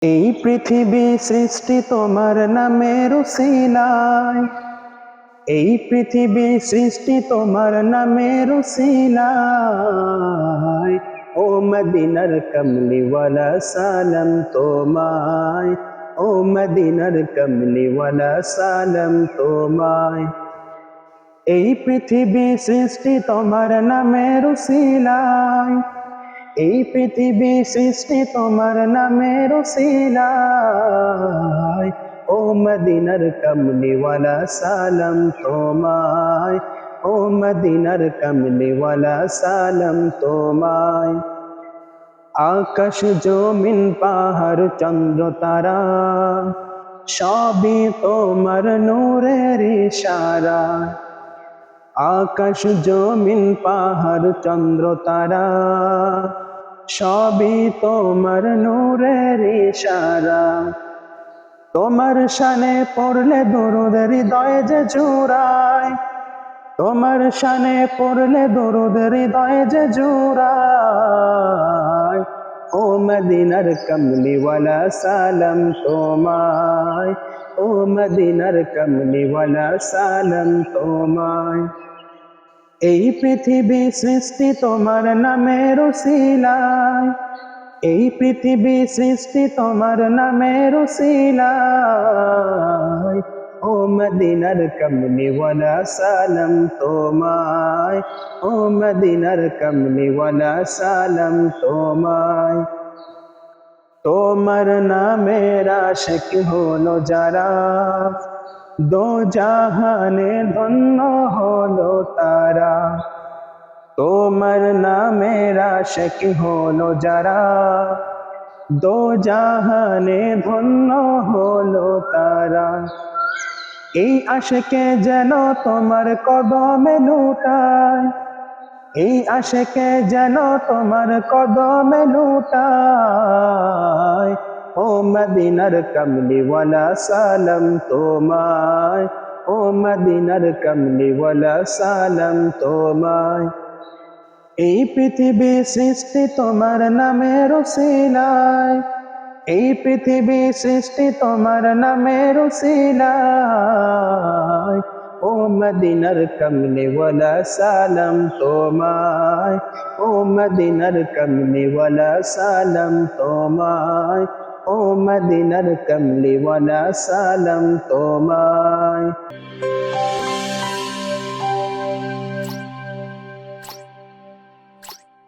এই পৃথিবী সৃষ্টি তোমার নামের উসিলায়। এই পৃথিবী সৃষ্টি তোমার নামের উসিলায়। ও মদিনার কমলিওয়ালা সালাম তোমায়। ও মদিনার কমলিওয়ালা সালাম তোমায়। এই পৃথিবী সৃষ্টি তোমার নামের উসিলায়। এই পৃথিবী সৃষ্টি তোমার নামের উসিলায়। ও মদিনার কমলিওয়ালা সালাম তোমায়। ও মদিনার কমলিওয়ালা সালাম তোমায়। আকাশ জমিন পাহাড় চন্দ্র তারা সবই তোমার নূরের ইশারা। আকাশ জমিন পাহাড় চন্দ্র তারা সবই তোমার নূরের ইশারা। তোমার শানে পড়লে দরুদ হৃদয়ে যে জুড়ায়। তোমার শানে পড়লে দরুদ হৃদয়ে যে জুড়ায়। ও মদিনার কমলিওয়ালা সালাম তোমায়। ও মদিনার কমলিওয়ালা সালাম তোমায়। এই পৃথিবী সৃষ্টি তোমার নামের উসিলায়। এই পৃথিবী সৃষ্টি তোমার নামের উসিলায়। ও মদিনার কমলিওয়ালা সালাম তোমায়। ও মদিনার কমলিওয়ালা সালাম তোমায়। তোমার নামের আশিক হলো যারা দো জাহানে ধন্য হলো তারা। তোমার নামের আশিক হলো যারা দো জাহানে ধন্য হলো তারা। এই আশিকে যেন তোমার কদমে লুটায়। এই আশিকে যেন তোমার কদমে লুটায়। ও মদিনার কমলিওয়ালা সালাম তোমায়। ও মদিনার কমলিওয়ালা সালাম তোমায়। এই পৃথিবী সৃষ্টি তোমার নামের উসিলায়। এই পৃথিবী সৃষ্টি তোমার নামের উসিলায়। ও মদিনার কমলিওয়ালা সালাম তোমায়। ও মদিনার কমলিওয়ালা সালাম তোমায়। ও মদিনার কমলিওয়ালা সালাম তোমায়।